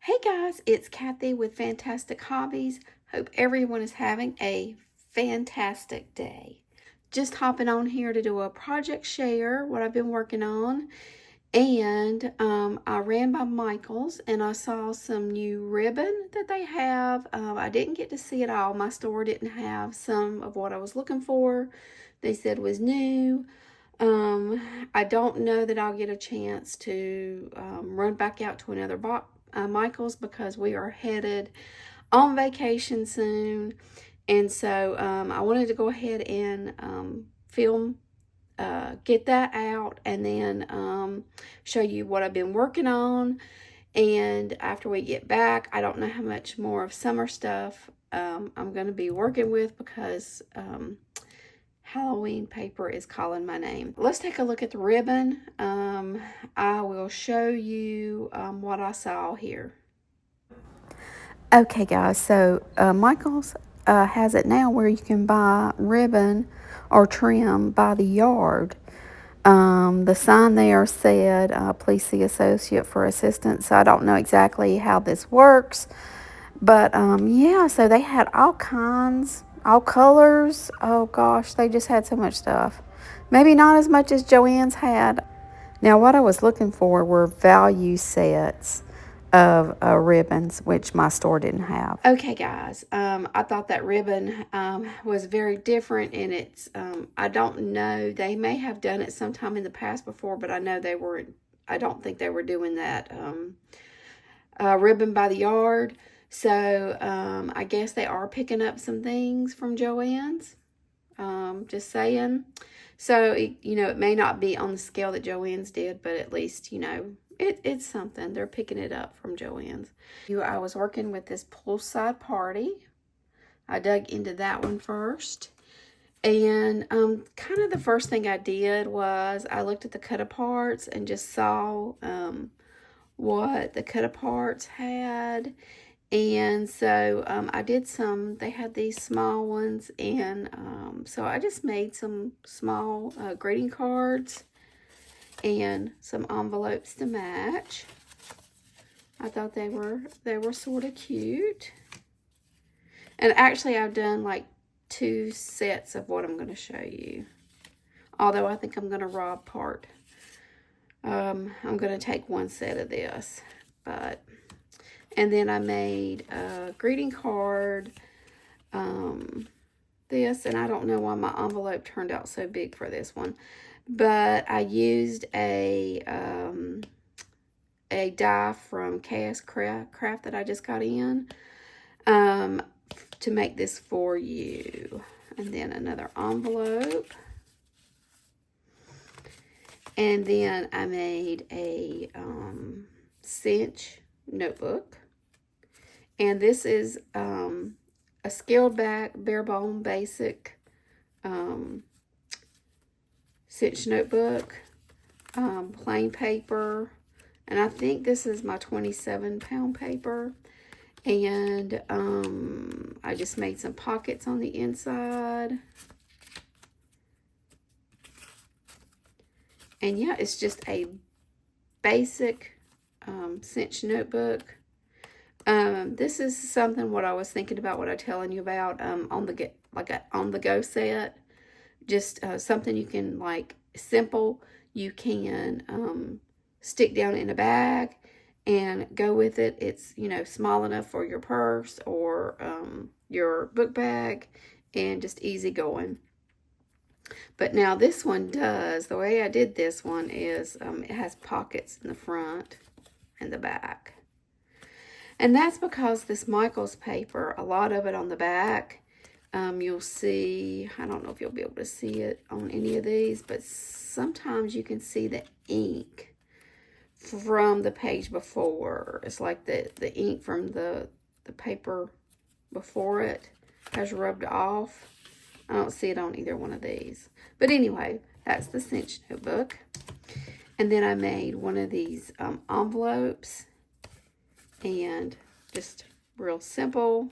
Hey guys, it's Kathy with Fantastic Hobbies. Hope everyone is having a fantastic day. Just hopping on here to do a project share, what I've been working on. And I ran by Michael's and I saw some new ribbon that they have. I didn't get to see it all. My store didn't have some of what I was looking for. They said was new. I don't know that I'll get a chance to run back out to another Michael's because we are headed on vacation soon. And so I wanted to go ahead and film, get that out, and then show you what I've been working on. And after we get back, I don't know how much more of summer stuff I'm going to be working with because Halloween paper is calling my name. Let's take a look at the ribbon. I will show you what I saw here. Okay guys, so Michael's has it now where you can buy ribbon or trim by the yard. The sign there said, please see associate for assistance. So I don't know exactly how this works. But yeah, so they had all kinds, all colors. Oh gosh, they just had so much stuff. Maybe not as much as Joann's had. Now what I was looking for were value sets of ribbons, which my store didn't have. Okay guys, I thought that ribbon was very different, and it's, I don't know, they may have done it sometime in the past before, but I know they weren't, I don't think they were doing that ribbon by the yard. So I guess they are picking up some things from Joann's. Just saying. So, it may not be on the scale that Joann's did, but at least, it's something. They're picking it up from Joann's. I was working with this poolside party. I dug into that one first. And kind of the first thing I did was I looked at the cut-aparts and just saw what the cut-aparts had. And so I did some, they had these small ones, and so I just made some small greeting cards and some envelopes to match. I thought they were sort of cute. And actually I've done like 2 sets of what I'm going to show you. Although I think I'm going to rob part. I'm going to take 1 set of this, but... And then I made a greeting card, this, and I don't know why my envelope turned out so big for this one, but I used a die from KS Craft that I just got in, to make this for you. And then another envelope. And then I made a cinch notebook. And this is a scaled back, bare bone, basic cinch notebook, plain paper. And I think this is my 27-pound paper. And I just made some pockets on the inside. And yeah, it's just a basic cinch notebook. This is something what I was thinking about, what I'm telling you about, on the go set. Just something you can, like, simple. You can stick down in a bag and go with it. It's, small enough for your purse or your book bag, and just easy going. But now this one does, the way I did this one is it has pockets in the front and the back. And that's because this Michael's paper, a lot of it on the back, you'll see, I don't know if you'll be able to see it on any of these, but sometimes you can see the ink from the page before. It's like the ink from the paper before it has rubbed off. I don't see it on either one of these. But anyway, that's the cinch notebook. And then I made one of these envelopes. And just real simple.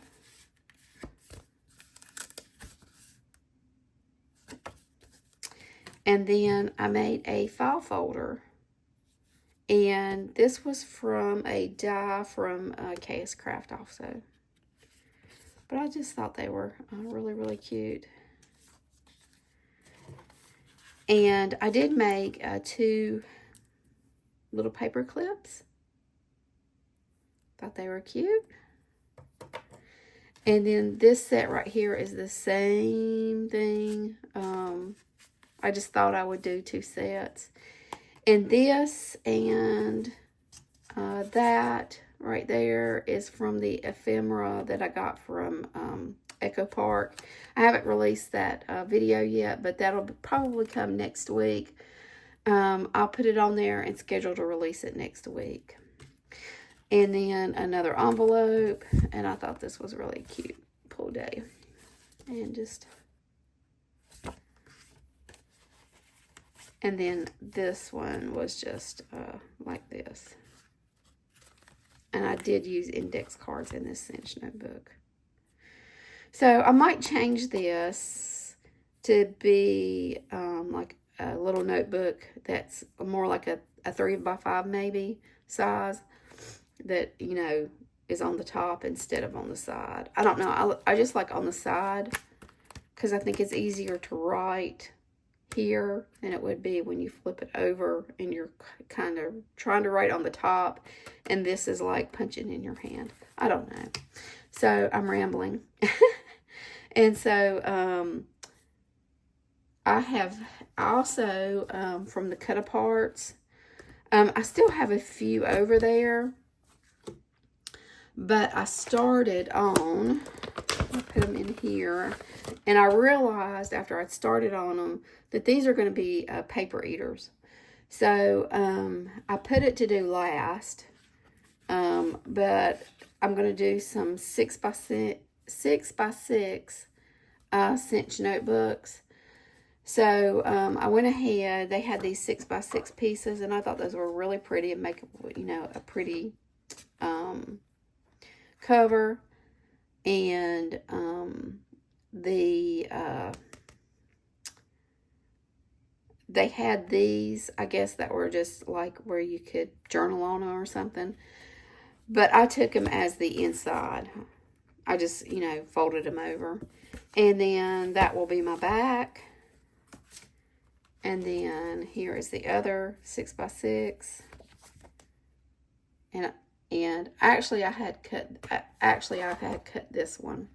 And then I made a file folder. And this was from a die from KS Craft also. But I just thought they were really, really cute. And I did make 2 little paper clips. Thought they were cute. And then this set right here is the same thing. I just thought I would do 2 sets. And this and that right there is from the ephemera that I got from Echo Park. I haven't released that video yet, but that'll probably come next week. I'll put it on there and schedule to release it next week. And then another envelope, and I thought this was really cute. Pull day. And just... And then this one was just like this. And I did use index cards in this cinch notebook. So I might change this to be like a little notebook that's more like a 3x5 maybe size, that, you know, is on the top instead of on the side. I don't know. I just like on the side because I think it's easier to write here than it would be when you flip it over and you're kind of trying to write on the top, and this is like punching in your hand. I don't know. So I'm rambling. And so I have also from the cut aparts, I still have a few over there, but I started on, I put them in here, and I realized after I started on them that these are going to be paper eaters. So I put it to do last, but I'm going to do some 6x6 cinch notebooks. So I went ahead, they had these 6x6 pieces, and I thought those were really pretty and make, you know, a pretty cover. And they had these, I guess, that were just like where you could journal on them or something. But I took them as the inside. I just, you know, folded them over. And then that will be my back. And then here is the other 6x6. And actually I've had cut this one.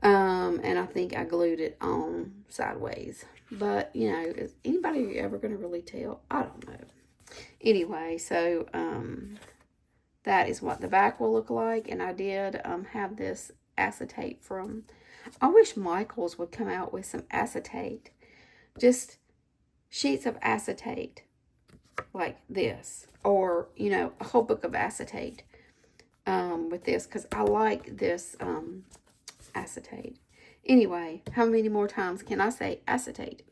And I think I glued it on sideways. But, you know, is anybody ever going to really tell? I don't know. Anyway, so that is what the back will look like. And I did have this acetate from... I wish Michaels would come out with some acetate. Just sheets of acetate like this. Or, you know, a whole book of acetate with this. Because I like this acetate. Anyway, how many more times can I say acetate?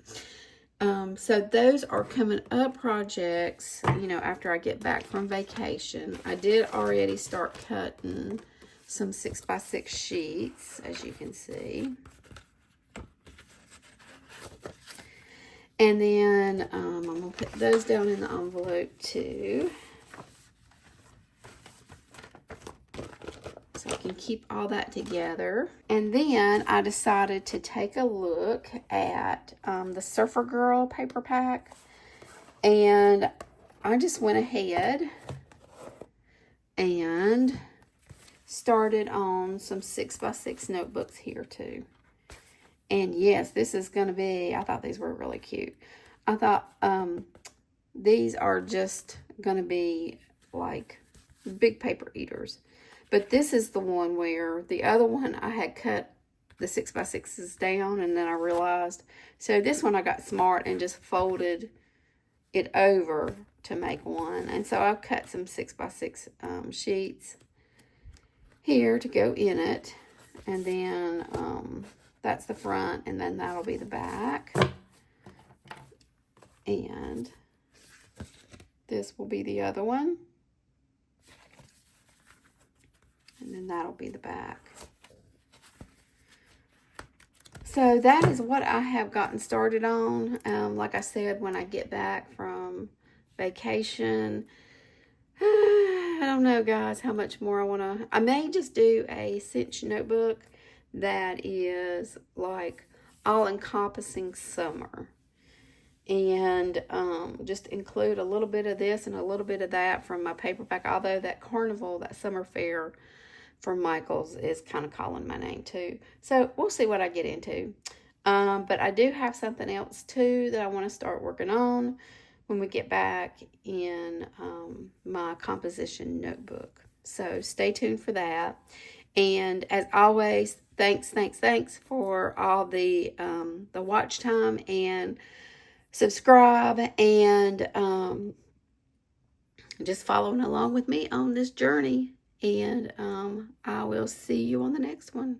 So those are coming up projects, you know, after I get back from vacation. I did already start cutting some 6x6 sheets, as you can see. And then I'm going to put those down in the envelope too. So I can keep all that together. And then I decided to take a look at the Surfer Girl paper pack. And I just went ahead and started on some 6x6 notebooks here too. And yes, this is going to be, I thought these were really cute. I thought these are just going to be like big paper eaters. But this is the one where the other one I had cut the 6x6s down, and then I realized. So this one I got smart and just folded it over to make one. And so I've cut some 6x6 sheets here to go in it. And then that's the front, and then that'll be the back. And this will be the other one. And then that'll be the back. So that is what I have gotten started on. Like I said, when I get back from vacation. I don't know, guys, how much more I want to. I may just do a cinch notebook that is like all-encompassing summer. And just include a little bit of this and a little bit of that from my paperback. Although that carnival, that summer fair from Michael's is kind of calling my name too. So we'll see what I get into. But I do have something else too that I want to start working on when we get back in my composition notebook. So stay tuned for that. And as always, thanks for all the watch time, and subscribe, and just following along with me on this journey. And I will see you on the next one.